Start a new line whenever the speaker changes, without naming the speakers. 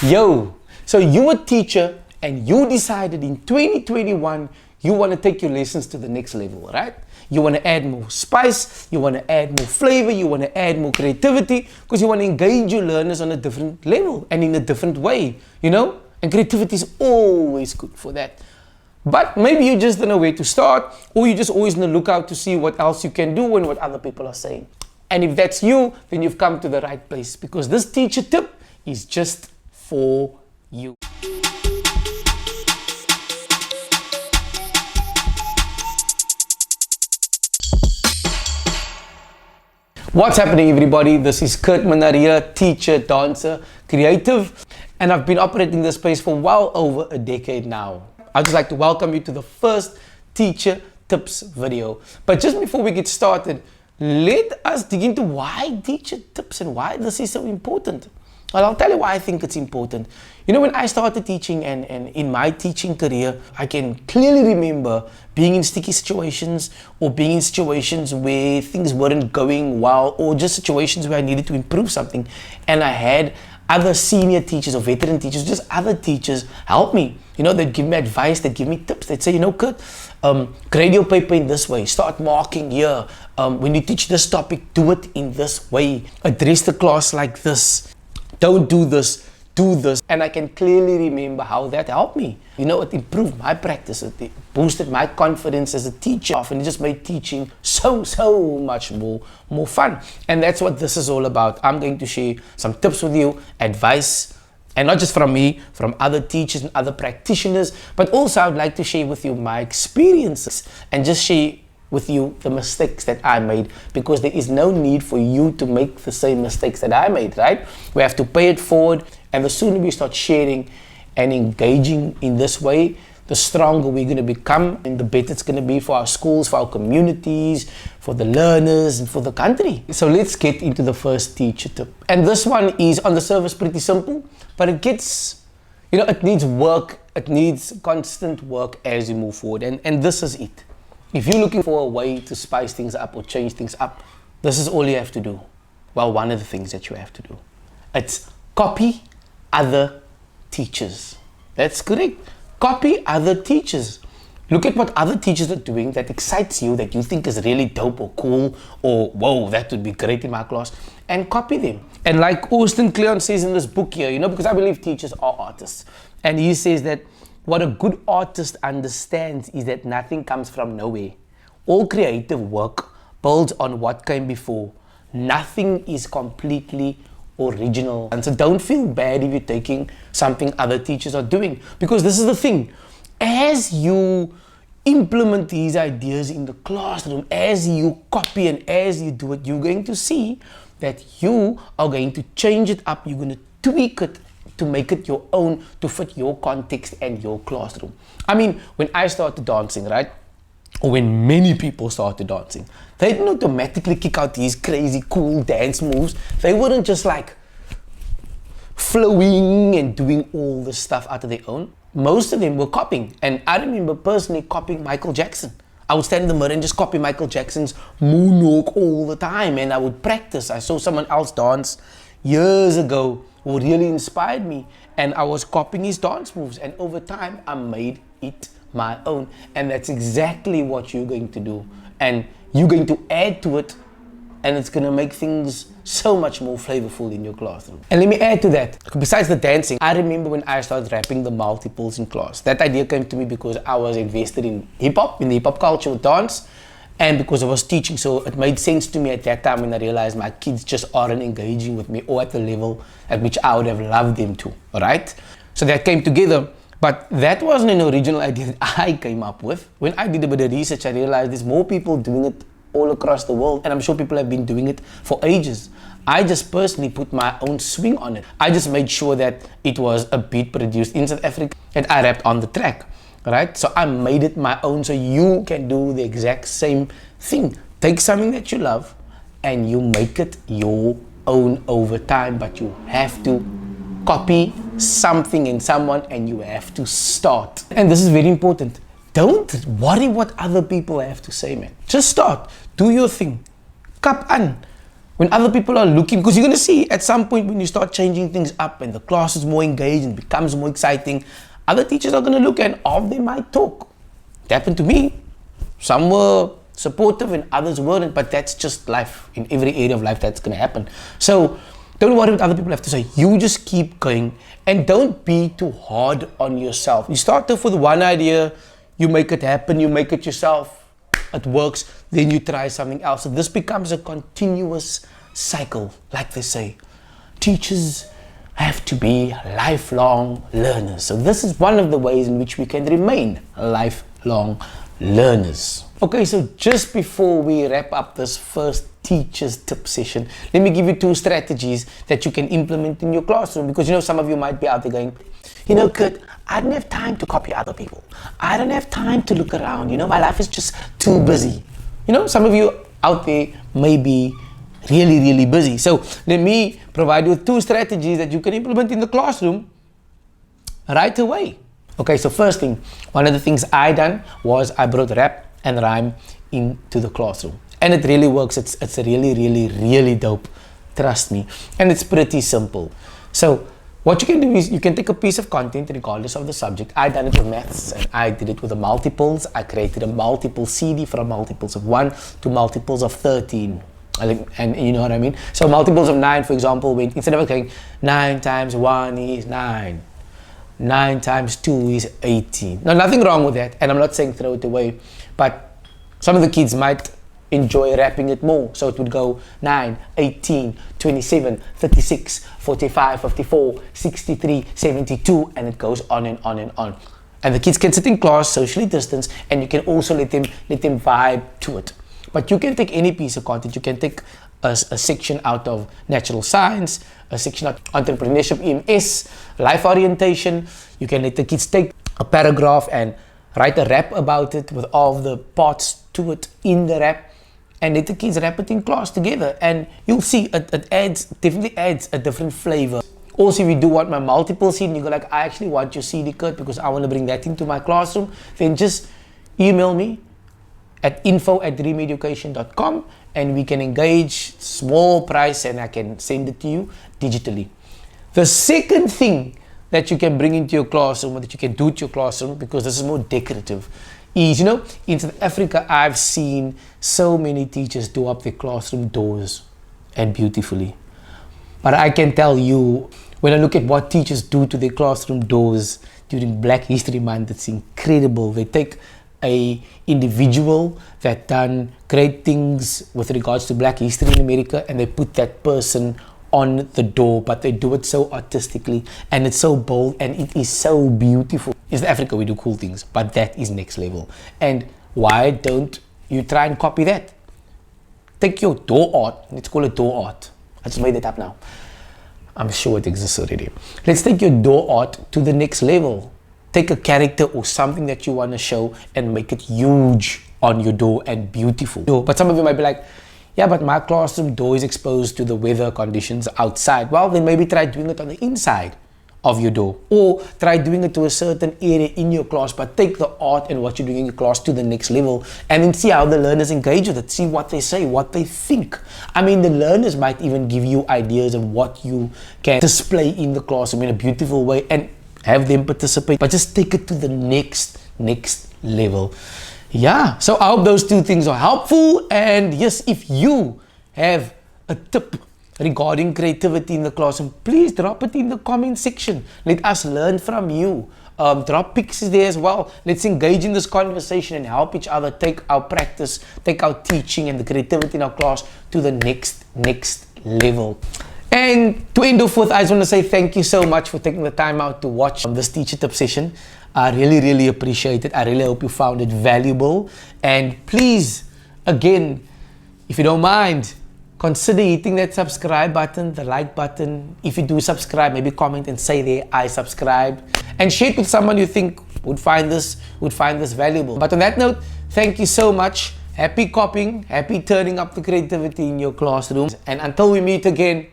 Yo, so you're a teacher and you decided in 2021 you want to take your lessons to the next level, right? You want to add more spice, you want to add more flavor, you want to add more creativity because you want to engage your learners on a different level and in a different way, you know? And creativity is always good for that. But maybe you just don't know where to start, or you just always on the lookout to see what else you can do and what other people are saying. And if that's you, then you've come to the right place because this teacher tip is just for you. What's happening, everybody? This is Kurt Manaria, teacher, dancer, creative, and I've been operating this space for well over a decade now. I'd just like to welcome you to the first teacher tips video. But just before we get started, let us dig into why teacher tips and why this is so important. Well, I'll tell you why I think it's important. You know, when I started teaching and in my teaching career, I can clearly remember being in sticky situations or being in situations where things weren't going well or just situations where I needed to improve something. And I had other senior teachers or veteran teachers, just other teachers help me. You know, they'd give me advice, they'd give me tips. They'd say, you know, Kurt, grade your paper in this way, start marking here. When you teach this topic, do it in this way. Address the class like this. Don't do this, do this. And I can clearly remember how that helped me. You know, it improved my practice, it boosted my confidence as a teacher, and it just made teaching so much more fun. And that's what this is all about. I'm going to share some tips with you, advice, and not just from me, from other teachers and other practitioners, but also I'd like to share with you my experiences and just share with you the mistakes that I made, because there is no need for you to make the same mistakes that I made, right? We have to pay it forward, and the sooner we start sharing and engaging in this way, the stronger we're going to become and the better it's going to be for our schools, for our communities, for the learners and for the country. So let's get into the first teacher tip. And this one is on the surface pretty simple, but it gets, you know, it needs work, it needs constant work as you move forward, and this is it. If you're looking for a way to spice things up or change things up, this is all you have to do. Well, one of the things that you have to do. It's copy other teachers. That's correct. Copy other teachers. Look at what other teachers are doing that excites you, that you think is really dope or cool, or whoa, that would be great in my class, and copy them. And like Austin Kleon says in this book here, you know, because I believe teachers are artists, and he says that what a good artist understands is that nothing comes from nowhere. All creative work builds on what came before. Nothing is completely original. And so don't feel bad if you're taking something other teachers are doing, because this is the thing. As you implement these ideas in the classroom, as you copy and as you do it, you're going to see that you are going to change it up. You're going to tweak it to make it your own, to fit your context and your classroom. I mean, when I started dancing, right? Or when many people started dancing, they didn't automatically kick out these crazy cool dance moves. They weren't just like flowing and doing all this stuff out of their own. Most of them were copying. And I remember personally copying Michael Jackson. I would stand in the mirror and just copy Michael Jackson's moonwalk all the time. And I would practice. I saw someone else dance years ago who really inspired me, and I was copying his dance moves, and over time I made it my own. And that's exactly what you're going to do, and you're going to add to it, and it's going to make things so much more flavorful in your classroom. And let me add to that, besides the dancing, I remember when I started rapping the multiples in class. That idea came to me because I was invested in hip-hop, in the hip-hop culture of dance, and because I was teaching, so it made sense to me at that time when I realized my kids just aren't engaging with me or at the level at which I would have loved them to, all right? So that came together, but that wasn't an original idea that I came up with. When I did a bit of research, I realized there's more people doing it all across the world, and I'm sure people have been doing it for ages. I just personally put my own swing on it. I just made sure that it was a beat produced in South Africa and I rapped on the track. Right? So I made it my own, so you can do the exact same thing. Take something that you love and you make it your own over time, but you have to copy something in someone and you have to start. And this is very important. Don't worry what other people have to say, man. Just start. Do your thing. Kap aan. When other people are looking, because you're going to see at some point when you start changing things up and the class is more engaged and becomes more exciting, other teachers are going to look and all they might talk. It happened to me. Some were supportive and others weren't, but that's just life. In every area of life, that's going to happen. So don't worry what other people have to say. You just keep going and don't be too hard on yourself. You start off with one idea, you make it happen, you make it yourself. It works, then you try something else. So this becomes a continuous cycle, like they say. Teachers have to be lifelong learners. So this is one of the ways in which we can remain lifelong learners. Okay, so just before we wrap up this first teacher's tip session, let me give you 2 strategies that you can implement in your classroom, because some of you might be out there going, Kurt, I don't have time to copy other people. I don't have time to look around. My life is just too busy. Some of you out there may be really, really busy. So let me provide you with 2 strategies that you can implement in the classroom right away. Okay, so first thing, one of the things I done was I brought rap and rhyme into the classroom. And it really works. It's really, really, really dope. Trust me. And it's pretty simple. So what you can do is you can take a piece of content regardless of the subject. I done it with maths and I did it with the multiples. I created a multiple CD from multiples of 1 to multiples of 13. And you know what I mean? So multiples of 9, for example, instead of saying 9 times 1 is 9. 9 times 2 is 18. Now, nothing wrong with that. And I'm not saying throw it away. But some of the kids might enjoy wrapping it more. So it would go 9, 18, 27, 36, 45, 54, 63, 72, and it goes on and on and on. And the kids can sit in class, socially distanced, and you can also let them vibe to it. But you can take any piece of content. You can take a section out of natural science, a section out of entrepreneurship, EMS, life orientation. You can let the kids take a paragraph and write a rap about it with all of the parts to it in the rap, and let the kids rap it in class together. And you'll see it definitely adds a different flavor. Also, if you do want my multiple CD, you go like, I actually want your CD, Kurt, because I want to bring that into my classroom, then just email me at info@dreameducation.com and we can engage, small price, and I can send it to you digitally. The second thing that you can bring into your classroom, or that you can do to your classroom, because this is more decorative, is, in South Africa, I've seen so many teachers do up their classroom doors, and beautifully. But I can tell you, when I look at what teachers do to their classroom doors during Black History Month, it's incredible. They take a individual that done great things with regards to Black history in America, and they put that person on the door, but they do it so artistically, and it's so bold, and it is so beautiful. In South Africa, we do cool things, but that is next level. And why don't you try and copy that? Take your door art, let's call it door art. I just made it up now. I'm sure it exists already. Let's take your door art to the next level. Take a character or something that you want to show and make it huge on your door and beautiful. But some of you might be like, yeah, but my classroom door is exposed to the weather conditions outside. Well, then maybe try doing it on the inside of your door, or try doing it to a certain area in your class, but take the art and what you're doing in your class to the next level, and then see how the learners engage with it, see what they say, what they think. I mean, the learners might even give you ideas of what you can display in the classroom in a beautiful way, and have them participate, but just take it to the next level. Yeah, so I hope those 2 things are helpful. And yes, if you have a tip regarding creativity in the classroom, please drop it in the comment section. Let us learn from you. Drop pics there as well. Let's engage in this conversation and help each other take our practice, take our teaching and the creativity in our class to the next level. And to end off with, I just want to say thank you so much for taking the time out to watch this teacher tip session. I really appreciate it. I really hope you found it valuable. And please, again, if you don't mind, consider hitting that subscribe button, the like button. If you do subscribe, maybe comment and say there, I subscribe. And share it with someone you think would find this valuable. But on that note, thank you so much. Happy copying, happy turning up the creativity in your classrooms. And until we meet again,